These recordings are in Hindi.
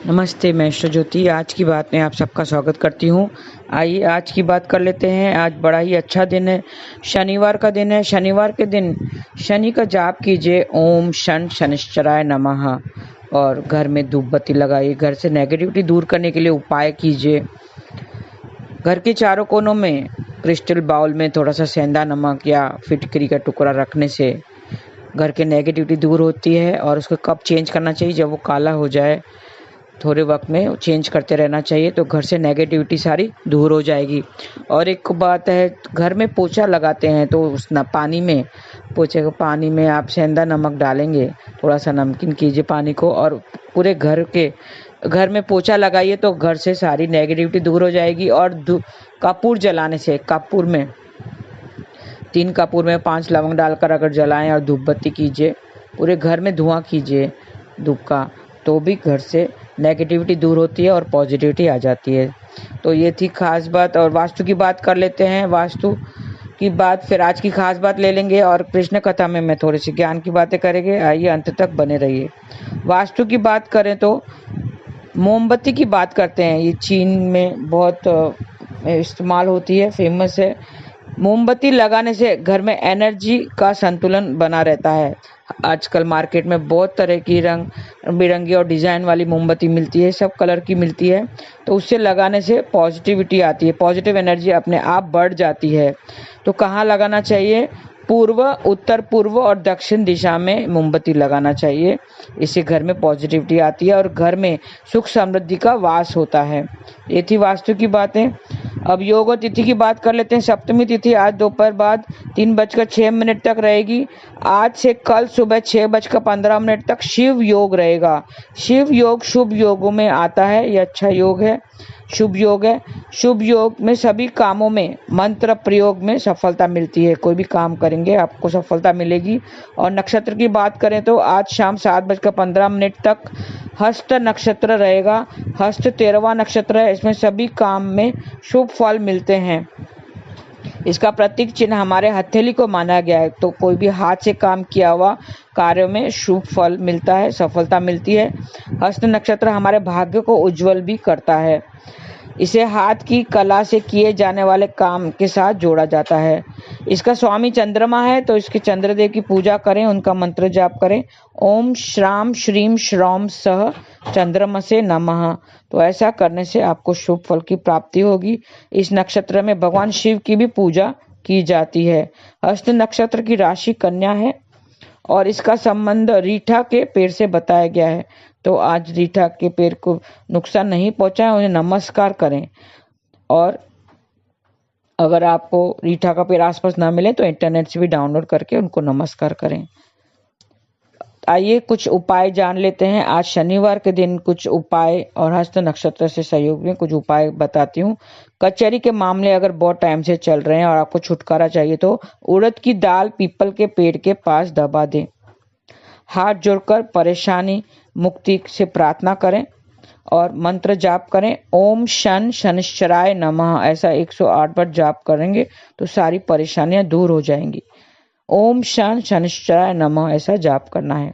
नमस्ते, मैं ज्योति आज की बात में आप सबका स्वागत करती हूँ। आइए आज की बात कर लेते हैं। आज बड़ा ही अच्छा दिन है, शनिवार का दिन है। शनिवार के दिन शनि का जाप कीजिए, ओम शन शनिश्चराय नमः, और घर में धूप बत्ती लगाइए। घर से नेगेटिविटी दूर करने के लिए उपाय कीजिए। घर के चारों कोनों में क्रिस्टल बाउल में थोड़ा सा सेंधा नमक या फिटकरी का टुकड़ा रखने से घर के नेगेटिविटी दूर होती है। और उसको कब चेंज करना चाहिए? जब वो काला हो जाए, थोड़े वक्त में चेंज करते रहना चाहिए, तो घर से नेगेटिविटी सारी दूर हो जाएगी। और एक बात है, घर में पोछा लगाते हैं तो उस पानी में, पोछे के पानी में आप सेंधा नमक डालेंगे, थोड़ा सा नमकीन कीजिए पानी को, और पूरे घर में पोछा लगाइए तो घर से सारी नेगेटिविटी दूर हो जाएगी। और कपूर जलाने से, कपूर में 3 कपूर में 5 लवंग डालकर अगर जलाएं और धूप बत्ती कीजिए, पूरे घर में धुआं कीजिए धूप का, तो भी घर से नेगेटिविटी दूर होती है और पॉजिटिविटी आ जाती है। तो ये थी खास बात। और वास्तु की बात कर लेते हैं। वास्तु की बात फिर आज की खास बात ले लेंगे, और कृष्ण कथा में मैं थोड़ी सी ज्ञान की बातें करेंगे। आइए अंत तक बने रहिए। वास्तु की बात करें तो मोमबत्ती की बात करते हैं। ये चीन में बहुत इस्तेमाल होती है, फेमस है। मोमबत्ती लगाने से घर में एनर्जी का संतुलन बना रहता है। आजकल मार्केट में बहुत तरह की रंग बिरंगी और डिज़ाइन वाली मोमबत्ती मिलती है, सब कलर की मिलती है। तो उससे लगाने से पॉजिटिविटी आती है, पॉजिटिव एनर्जी अपने आप बढ़ जाती है। तो कहाँ लगाना चाहिए? पूर्व, उत्तर पूर्व और दक्षिण दिशा में मोमबत्ती लगाना चाहिए। इससे घर में पॉजिटिविटी आती है और घर में सुख समृद्धि का वास होता है। ये थी वास्तु की बातें। अब योग और तिथि की बात कर लेते हैं। सप्तमी तिथि आज दोपहर बाद 3:06 तक रहेगी। आज से कल सुबह 6:15 तक शिव योग रहेगा। शिव योग शुभ योगों में आता है, यह अच्छा योग है, शुभ योग है। शुभ योग में सभी कामों में मंत्र प्रयोग में सफलता मिलती है। कोई भी काम करेंगे आपको सफलता मिलेगी। और नक्षत्र की बात करें तो आज शाम 7:15 तक हस्त नक्षत्र रहेगा। हस्त 13वां नक्षत्र है। इसमें सभी काम में शुभ फल मिलते हैं। इसका प्रतीक चिन्ह हमारे हथेली को माना गया है। तो कोई भी हाथ से काम किया हुआ कार्य में शुभ फल मिलता है, सफलता मिलती है। हस्त नक्षत्र हमारे भाग्य को उज्जवल भी करता है। इसे हाथ की कला से किए जाने वाले काम के साथ जोड़ा जाता है। इसका स्वामी चंद्रमा है, तो इसके चंद्रदेव की पूजा करें, उनका मंत्र जाप करें, ओम श्राम श्रीम श्रौम सह चंद्रमसे नमः। तो ऐसा करने से आपको शुभ फल की प्राप्ति होगी। इस नक्षत्र में भगवान शिव की भी पूजा की जाती है। हस्त नक्षत्र की राशि कन्या है और इसका संबंध रीठा के पेड़ से बताया गया है। तो आज रीठा के पेड़ को नुकसान नहीं पहुंचाएं, उन्हें नमस्कार करें। और अगर आपको रीठा का पेड़ आसपास ना मिले तो इंटरनेट से भी डाउनलोड करके उनको नमस्कार करें। आइए कुछ उपाय जान लेते हैं। आज शनिवार के दिन कुछ उपाय और हस्त नक्षत्र से सहयोग में कुछ उपाय बताती हूँ। कचहरी के मामले अगर बहुत टाइम से चल रहे हैं और आपको छुटकारा चाहिए तो उड़द की दाल पीपल के पेड़ के पास दबा दें। हाथ जोड़कर परेशानी मुक्ति से प्रार्थना करें और मंत्र जाप करें, ओम शन शनिश्चराय नमः। ऐसा 108 बार जाप करेंगे तो सारी परेशानियां दूर हो जाएंगी। ओम शन शनिश्चराय नमः ऐसा जाप करना है।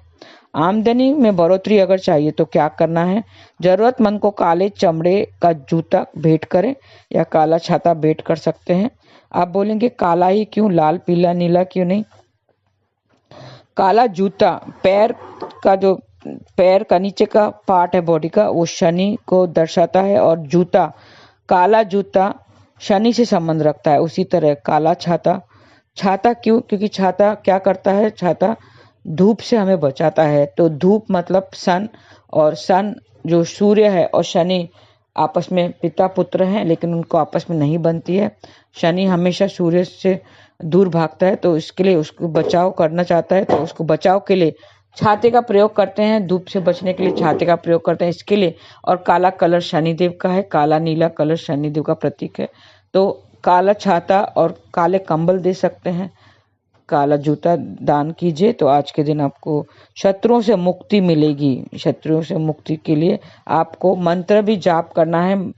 आमदनी में बढ़ोतरी अगर चाहिए तो क्या करना है? जरूरतमंद को काले चमड़े का जूता भेंट करें या काला छाता भेंट कर सकते हैं। आप बोलेंगे काला ही क्यों, लाल पीला नीला क्यों नहीं? काला जूता पैर का नीचे का पार्ट है बॉडी का, वो शनि को दर्शाता है। और जूता, काला जूता शनि से संबंध रखता है। उसी तरह काला छाता, छाता क्यों? क्योंकि छाता क्या करता है? छाता धूप से हमें बचाता है। तो धूप मतलब सन, और सन जो सूर्य है और शनि आपस में पिता पुत्र हैं, लेकिन उनको आपस में नहीं बनती है। शनि हमेशा सूर्य से दूर भागता है, तो इसके लिए उसको बचाव करना चाहता है, तो उसको बचाव के लिए छाते का प्रयोग करते हैं। धूप से बचने के लिए छाते का प्रयोग करते हैं इसके लिए। और काला कलर शनिदेव का है, काला नीला कलर शनिदेव का प्रतीक है। तो काला छाता और काले कंबल दे सकते हैं, काला जूता दान कीजिए। तो आज के दिन आपको शत्रुओं से मुक्ति मिलेगी। शत्रुओं से मुक्ति के लिए आपको मंत्र भी जाप करना है।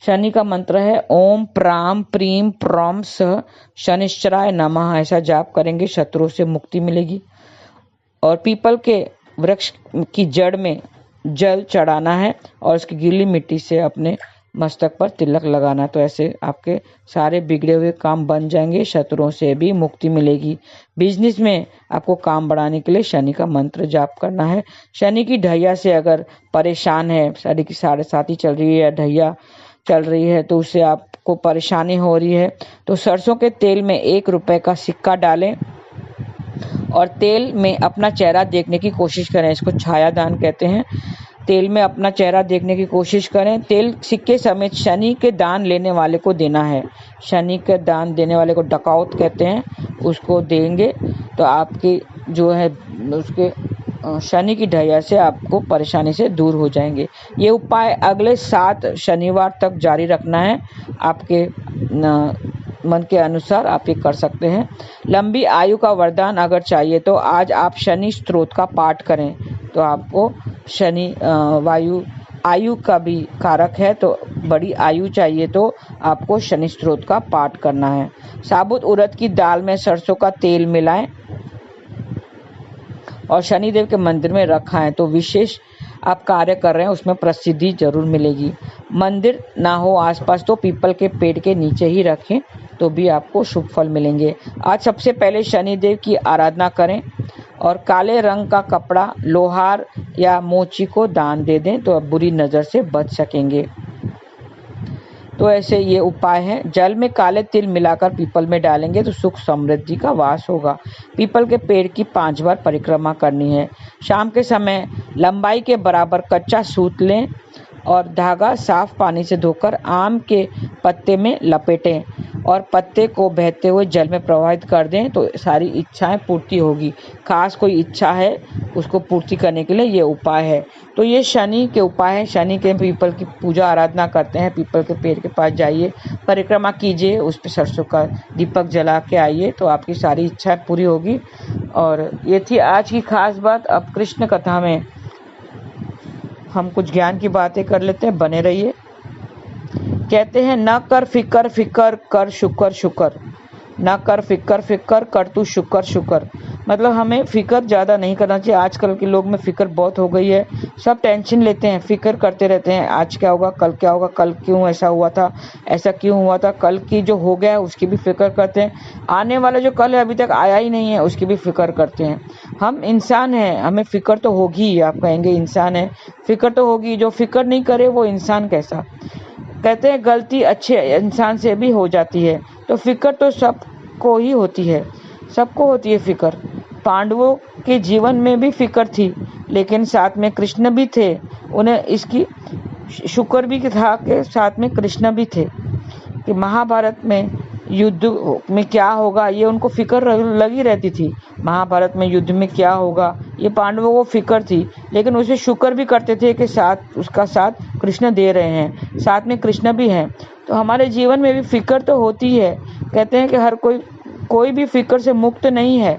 शनि का मंत्र है ओम प्राम प्रीम प्रॉम स शनिश्चराय नमः। ऐसा जाप करेंगे, शत्रुओं से मुक्ति मिलेगी। और पीपल के वृक्ष की जड़ में जल चढ़ाना है और उसकी गीली मिट्टी से अपने मस्तक पर तिलक लगाना। तो ऐसे आपके सारे बिगड़े हुए काम बन जाएंगे, शत्रुओं से भी मुक्ति मिलेगी। बिजनेस में आपको काम बढ़ाने के लिए शनि का मंत्र जाप करना है। शनि की ढैया से अगर परेशान है, शनि की 7.5 चल रही है या ढैया चल रही है, तो उससे आपको परेशानी हो रही है, तो सरसों के तेल में 1 रुपए का सिक्का डालें और तेल में अपना चेहरा देखने की कोशिश करें। इसको छाया दान कहते हैं। तेल में अपना चेहरा देखने की कोशिश करें। तेल सिक्के समेत शनि के दान लेने वाले को देना है। शनि के दान देने वाले को डकाउत कहते हैं, उसको देंगे तो आपकी जो है उसके शनि की ढैया से आपको परेशानी से दूर हो जाएंगे। ये उपाय अगले 7 शनिवार तक जारी रखना है। आपके मन के अनुसार आप ये कर सकते हैं। लंबी आयु का वरदान अगर चाहिए तो आज आप शनि स्तोत्र का पाठ करें, तो आपको शनि वायु आयु का भी कारक है, तो बड़ी आयु चाहिए तो आपको शनि स्तोत्र का पाठ करना है। साबुत उड़द की दाल में सरसों का तेल मिलाएं और शनिदेव के मंदिर में रखा है, तो विशेष आप कार्य कर रहे हैं उसमें प्रसिद्धि जरूर मिलेगी। मंदिर ना हो आसपास तो पीपल के पेड़ के नीचे ही रखें, तो भी आपको शुभ फल मिलेंगे। आज सबसे पहले शनिदेव की आराधना करें और काले रंग का कपड़ा लोहार या मोची को दान दे दें, तो आप बुरी नज़र से बच सकेंगे। तो ऐसे ये उपाय है। जल में काले तिल मिलाकर पीपल में डालेंगे तो सुख समृद्धि का वास होगा। पीपल के पेड़ की 5 बार परिक्रमा करनी है। शाम के समय लंबाई के बराबर कच्चा सूत लें और धागा साफ पानी से धोकर आम के पत्ते में लपेटें और पत्ते को बहते हुए जल में प्रवाहित कर दें, तो सारी इच्छाएं पूर्ति होगी। खास कोई इच्छा है उसको पूर्ति करने के लिए ये उपाय है। तो ये शनि के उपाय है। शनि के पीपल की पूजा आराधना करते हैं, पीपल के पेड़ के पास जाइए, परिक्रमा कीजिए, उस पर सरसों का दीपक जला के आइए, तो आपकी सारी इच्छाएं पूरी होगी। और ये थी आज की खास बात। अब कृष्ण कथा में हम कुछ ज्ञान की बातें कर लेते हैं, बने रहिए। कहते हैं न कर फिकर फिकर कर शुक्र शुक्र, न कर फिकर फिकर कर तू शुक्र शुक्र। मतलब हमें फिक्र ज़्यादा नहीं करना चाहिए। आजकल के लोग में फिक्र बहुत हो गई है, सब टेंशन लेते हैं, फिक्र करते रहते हैं, आज क्या होगा, कल क्या होगा, कल क्यों ऐसा हुआ था, ऐसा क्यों हुआ था, कल की जो हो गया है उसकी भी फिक्र करते हैं, आने वाला जो कल है अभी तक आया ही नहीं है उसकी भी फिक्र करते हैं। हम इंसान हैं, हमें फिक्र तो होगी। आप कहेंगे इंसान है, फिक्र तो होगी। जो फिक्र नहीं करे वो इंसान कैसा। कहते हैं गलती अच्छे इंसान से भी हो जाती है, तो फिक्र तो सबको ही होती है, सबको होती है फिक्र। पांडवों के जीवन में भी फिक्र थी, लेकिन साथ में कृष्ण भी थे, उन्हें इसकी शुक्र भी था कि साथ में कृष्ण भी थे। कि महाभारत में युद्ध में क्या होगा ये उनको फिक्र लगी रहती थी। महाभारत में युद्ध में क्या होगा ये पांडवों को फिक्र थी, लेकिन उसे शुक्र भी करते थे कि साथ उसका साथ कृष्ण दे रहे हैं, साथ में कृष्ण भी हैं। तो हमारे जीवन में भी फिक्र तो होती है। कहते हैं कि हर कोई भी फिक्र से मुक्त नहीं है।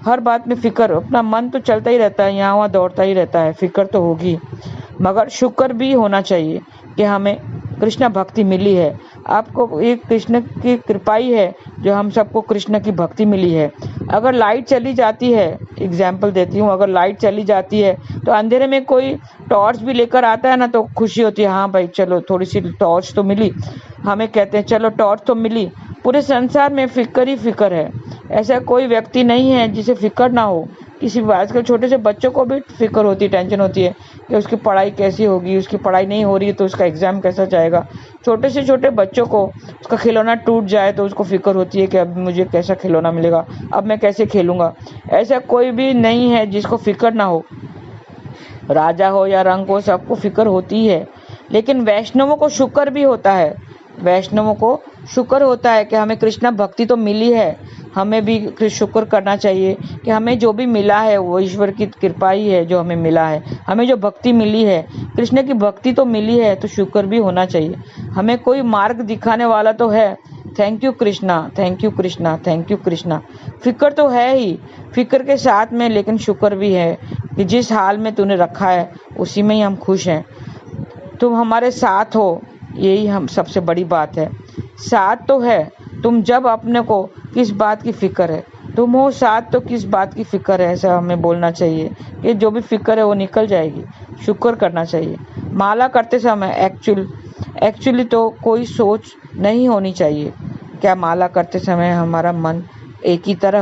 हर बात में फिक्र, अपना मन तो चलता ही रहता है, यहाँ वहाँ दौड़ता ही रहता है, फिक्र तो होगी, मगर शुक्र भी होना चाहिए कि हमें कृष्ण भक्ति मिली है। आपको ये कृष्ण की कृपा ही है जो हम सबको कृष्ण की भक्ति मिली है। अगर लाइट चली जाती है, एग्जाम्पल देती हूँ, अगर लाइट चली जाती है तो अंधेरे में कोई टॉर्च भी लेकर आता है ना, तो खुशी होती है, हाँ भाई चलो थोड़ी सी टॉर्च तो मिली, हमें कहते हैं चलो टॉर्च तो मिली। पूरे संसार में फिक्र ही फिक्र है, ऐसा कोई व्यक्ति नहीं है जिसे फिक्र ना हो किसी भी। आजकल छोटे से बच्चों को भी फिक्र होती है, टेंशन होती है कि उसकी पढ़ाई कैसी होगी, उसकी पढ़ाई नहीं हो रही है तो उसका एग्जाम कैसा जाएगा। छोटे से छोटे बच्चों को उसका खिलौना टूट जाए तो उसको फिक्र होती है कि अब मुझे कैसा खिलौना मिलेगा, अब मैं कैसे खेलूंगा। ऐसा कोई भी नहीं है जिसको फिक्र ना हो, राजा हो या रंग हो, सबको फिक्र होती है। लेकिन वैष्णवों को शुक्र भी होता है, वैष्णवों को शुक्र होता है कि हमें कृष्ण भक्ति तो मिली है, हमें भी शुक्र करना चाहिए कि हमें जो भी मिला है वो ईश्वर की कृपा ही है जो हमें मिला है। हमें जो भक्ति मिली है, कृष्ण की भक्ति तो मिली है, तो शुक्र भी होना चाहिए। हमें कोई मार्ग दिखाने वाला तो है, thank you Krishna, thank you Krishna, thank you Krishna. फिक्र तो है ही, फिक्र के साथ में लेकिन शुक्र भी है कि जिस हाल में तूने रखा है उसी में ही हम खुश हैं। तुम हमारे साथ हो, यही हम सबसे बड़ी बात है। साथ तो है, तुम जब अपने को किस बात की फिक्र है, तुम हो साथ तो किस बात की फिक्र है, ऐसा हमें बोलना चाहिए कि जो भी फिक्र है वो निकल जाएगी। शुक्र करना चाहिए। माला करते समय एक्चुअली तो कोई सोच नहीं होनी चाहिए। क्या माला करते समय हमारा मन एक ही तरह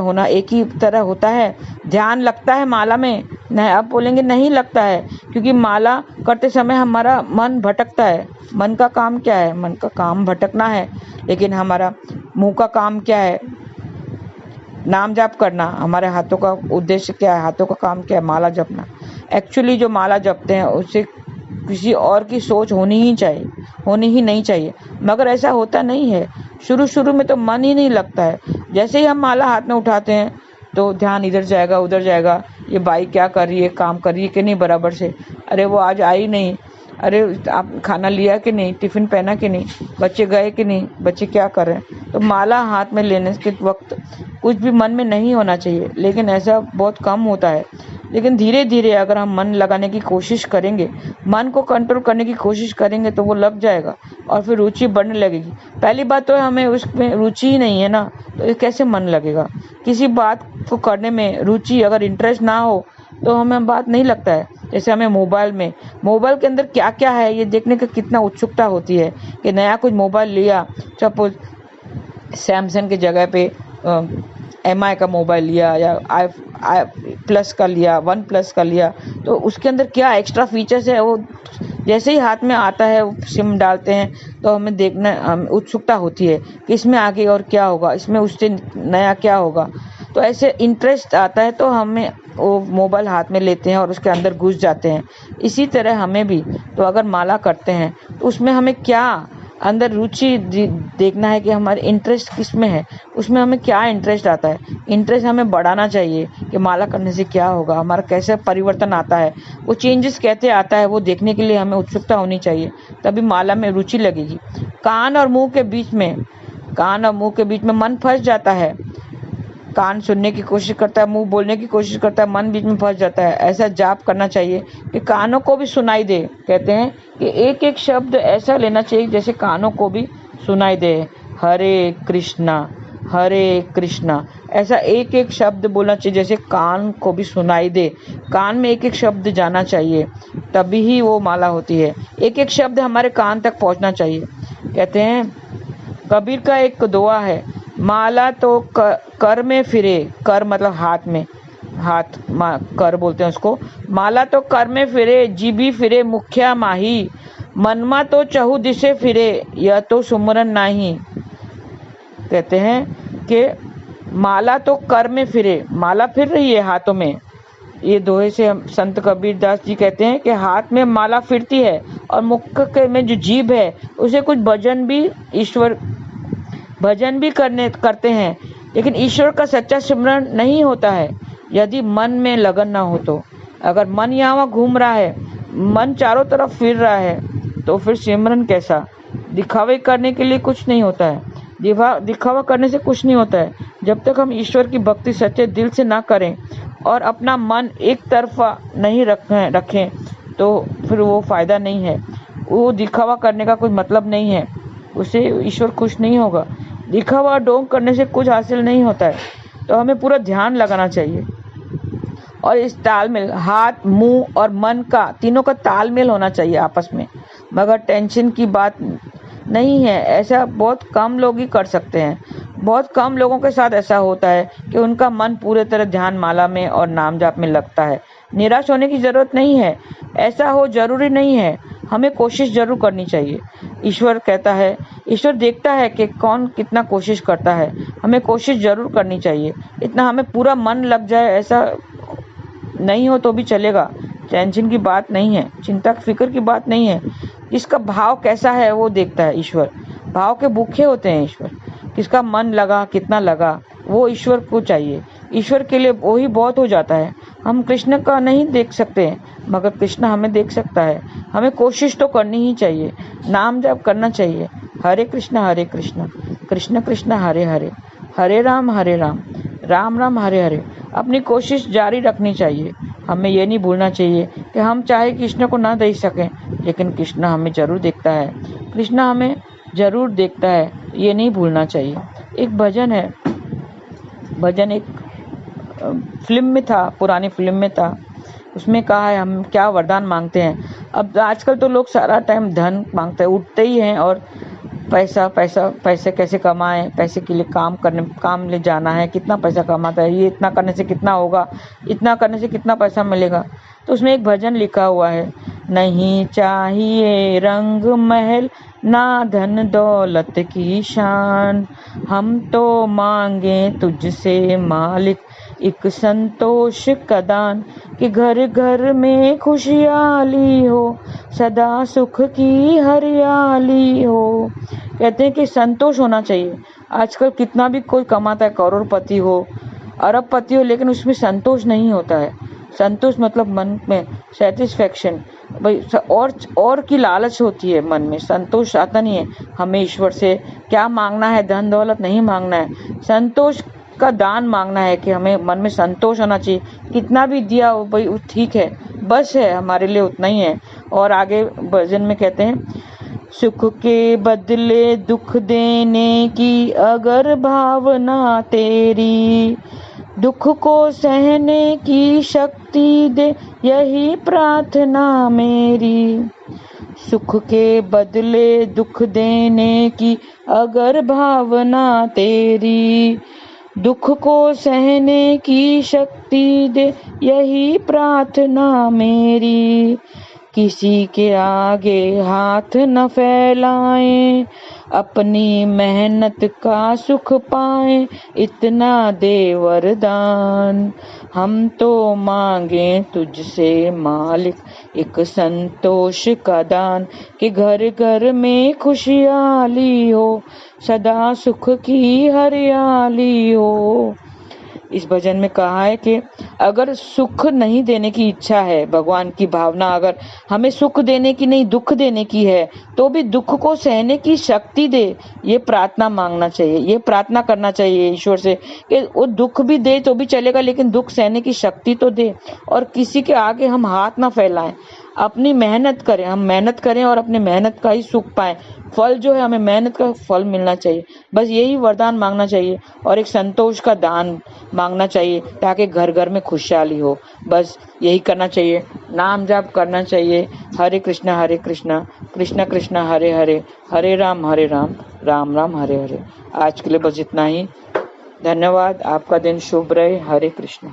होता है? ध्यान लगता है माला में? नहीं, आप बोलेंगे नहीं लगता है, क्योंकि माला करते समय हमारा मन भटकता है। मन का काम क्या है? मन का काम भटकना है। लेकिन हमारा मुंह का काम क्या है? नाम जाप करना। हमारे हाथों का उद्देश्य क्या है? हाथों का काम क्या है? माला जपना। एक्चुअली जो माला जपते हैं उससे किसी और की सोच होनी ही नहीं चाहिए, मगर ऐसा होता नहीं है। शुरू में तो मन ही नहीं लगता है। जैसे ही हम माला हाथ में उठाते हैं तो ध्यान इधर जाएगा उधर जाएगा, ये बाई क्या कर रही है, काम कर रही है कि नहीं बराबर से, अरे वो आज आई नहीं, अरे आप खाना लिया कि नहीं, टिफिन पहना कि नहीं, बच्चे गए कि नहीं, बच्चे क्या कर रहे हैं। तो माला हाथ में लेने के वक्त कुछ भी मन में नहीं होना चाहिए, लेकिन ऐसा बहुत कम होता है। लेकिन धीरे धीरे अगर हम मन लगाने की कोशिश करेंगे, मन को कंट्रोल करने की कोशिश करेंगे, तो वो लग जाएगा और फिर रुचि बढ़ने लगेगी। पहली बात तो हमें उसमें रुचि ही नहीं है ना, तो ये कैसे मन लगेगा? किसी बात को करने में रुचि, अगर इंटरेस्ट ना हो तो हमें बात नहीं लगता है। जैसे हमें मोबाइल के अंदर क्या क्या है ये देखने का कितना उत्सुकता होती है कि नया कुछ मोबाइल लिया, सपोज सैमसंग की जगह पे MI का मोबाइल लिया या आई प्लस का लिया, वन प्लस का लिया, तो उसके अंदर क्या एक्स्ट्रा फीचर्स है वो जैसे ही हाथ में आता है, सिम डालते हैं तो हमें देखना उत्सुकता होती है कि इसमें आगे और क्या होगा, इसमें उससे नया क्या होगा। तो ऐसे इंटरेस्ट आता है तो हमें वो मोबाइल हाथ में लेते हैं और उसके अंदर घुस जाते हैं। इसी तरह हमें भी तो अगर माला करते हैं तो उसमें हमें क्या अंदर रुचि देखना है कि हमारे इंटरेस्ट किस में है, उसमें हमें क्या इंटरेस्ट आता है। इंटरेस्ट हमें बढ़ाना चाहिए कि माला करने से क्या होगा, हमारा कैसे परिवर्तन आता है, वो चेंजेस कैसे आता है, वो देखने के लिए हमें उत्सुकता होनी चाहिए, तभी माला में रुचि लगेगी। कान और मुंह के बीच में मन फंस जाता है। कान सुनने की कोशिश करता है, मुंह बोलने की कोशिश करता है, मन बीच में फंस जाता है। ऐसा जाप करना चाहिए कि कानों को भी सुनाई दे। कहते हैं कि एक एक शब्द ऐसा लेना चाहिए जैसे कानों को भी सुनाई दे। हरे कृष्णा, ऐसा एक एक शब्द बोलना चाहिए जैसे कान को भी सुनाई दे। कान में एक एक शब्द जाना चाहिए, तभी ही वो माला होती है। एक एक शब्द हमारे कान तक पहुंचना चाहिए। कहते हैं कबीर का एक दुआ है, माला तो कर में फिरे, कर मतलब हाथ में, कर बोलते हैं उसको। माला तो कर में फिरे, जीभी फिरे मुखिया माही, मनमा तो चहु दिशे फिरे, यह तो सुमरन नाही। कहते हैं कि माला तो कर में फिरे, माला फिर रही है हाथों में। ये दोहे से संत कबीर दास जी कहते हैं कि हाथ में माला फिरती है और मुख के में जो जीभ है उसे कुछ भजन भी करते हैं, लेकिन ईश्वर का सच्चा सिमरन नहीं होता है यदि मन में लगन ना हो तो। अगर मन यहाँ वहाँ घूम रहा है, मन चारों तरफ फिर रहा है, तो फिर सिमरन कैसा? दिखावे करने के लिए कुछ नहीं होता है, दिखावा करने से कुछ नहीं होता है। जब तक हम ईश्वर की भक्ति सच्चे दिल से ना करें और अपना मन एक तरफा नहीं रखें तो फिर वो फायदा नहीं है। वो दिखावा करने का कोई मतलब नहीं है, उससे ईश्वर खुश नहीं होगा। दिखावा ढोंग करने से कुछ हासिल नहीं होता है। तो हमें पूरा ध्यान लगाना चाहिए और इस तालमेल, हाथ मुंह और मन का, तीनों का तालमेल होना चाहिए आपस में। मगर टेंशन की बात नहीं है, ऐसा बहुत कम लोग ही कर सकते हैं। बहुत कम लोगों के साथ ऐसा होता है कि उनका मन पूरे तरह ध्यान माला में और नाम जाप में लगता है। निराश होने की जरूरत नहीं है, ऐसा हो जरूरी नहीं है, हमें कोशिश जरूर करनी चाहिए। ईश्वर देखता है कि कौन कितना कोशिश करता है। हमें कोशिश जरूर करनी चाहिए, इतना हमें पूरा मन लग जाए ऐसा नहीं हो तो भी चलेगा। टेंशन की बात नहीं है, चिंता फिक्र की बात नहीं है। इसका भाव कैसा है वो देखता है ईश्वर। भाव के भूखे होते हैं ईश्वर। किसका मन लगा, कितना लगा, वो ईश्वर को चाहिए। ईश्वर के लिए वही बहुत हो जाता है। हम कृष्ण का नहीं देख सकते मगर कृष्ण हमें देख सकता है। हमें कोशिश तो करनी ही चाहिए, नाम जप करना चाहिए। हरे कृष्ण कृष्ण कृष्ण हरे हरे, हरे राम राम राम हरे हरे। अपनी कोशिश जारी रखनी चाहिए। हमें ये नहीं भूलना चाहिए कि हम चाहे कृष्ण को ना देख सकें, लेकिन कृष्ण हमें जरूर देखता है। कृष्ण हमें जरूर देखता है, ये नहीं भूलना चाहिए। एक भजन है, भजन एक फिल्म में था, पुरानी फिल्म में था उसमें कहा है हम क्या वरदान मांगते हैं। अब आजकल तो लोग सारा टाइम धन मांगते हैं, उठते ही हैं और पैसा पैसा पैसे कैसे कमाएं, पैसे के लिए काम ले जाना है, कितना पैसा कमाता है, ये इतना करने से कितना होगा, इतना करने से कितना पैसा मिलेगा। तो उसमें एक भजन लिखा हुआ है, नहीं चाहिए रंग महल ना धन दौलत की शान, हम तो मांगे तुझसे मालिक एक संतोष का दान, कि घर घर में खुशहाली हो, सदा सुख की हरियाली हो। कहते हैं कि संतोष होना चाहिए। आजकल कितना भी कोई कमाता है, करोड़पति हो, अरबपति हो, लेकिन उसमें संतोष नहीं होता है। संतोष मतलब मन में सेटिस्फेक्शन, भाई और की लालच होती है मन में, संतोष आता नहीं है। हमें ईश्वर से क्या मांगना है, धन दौलत नहीं मांगना है, संतोष का दान मांगना है, कि हमें मन में संतोष होना चाहिए। कितना भी दिया हो भाई ठीक है, बस है, हमारे लिए उतना ही है। और आगे भजन में कहते हैं, सुख के बदले दुख देने की अगर भावना तेरी, दुख को सहने की शक्ति दे यही प्रार्थना मेरी। सुख के बदले दुख देने की अगर भावना तेरी, दुख को सहने की शक्ति दे यही प्रार्थना मेरी। किसी के आगे हाथ न फैलाएं, अपनी मेहनत का सुख पाएं, इतना दे वरदान, हम तो मांगे तुझसे मालिक एक संतोष का दान, कि घर घर में खुशहाली हो, सदा सुख की हरियाली हो। इस भजन में कहा है कि अगर सुख नहीं देने की इच्छा है, भगवान की भावना अगर हमें सुख देने की नहीं दुख देने की है, तो भी दुख को सहने की शक्ति दे, ये प्रार्थना मांगना चाहिए, ये प्रार्थना करना चाहिए ईश्वर से कि वो दुख भी दे तो भी चलेगा, लेकिन दुख सहने की शक्ति तो दे। और किसी के आगे हम हाथ ना फैलाएं, अपनी मेहनत करें, हम मेहनत करें और अपनी मेहनत का ही सुख पाएं। फल जो है, हमें मेहनत का फल मिलना चाहिए, बस यही वरदान मांगना चाहिए। और एक संतोष का दान मांगना चाहिए, ताकि घर घर में खुशहाली हो। बस यही करना चाहिए, नाम जाप करना चाहिए, हरे कृष्णा कृष्ण कृष्ण हरे हरे, हरे राम राम राम हरे हरे। आज के लिए बस इतना ही। धन्यवाद, आपका दिन शुभ रहे। हरे कृष्ण।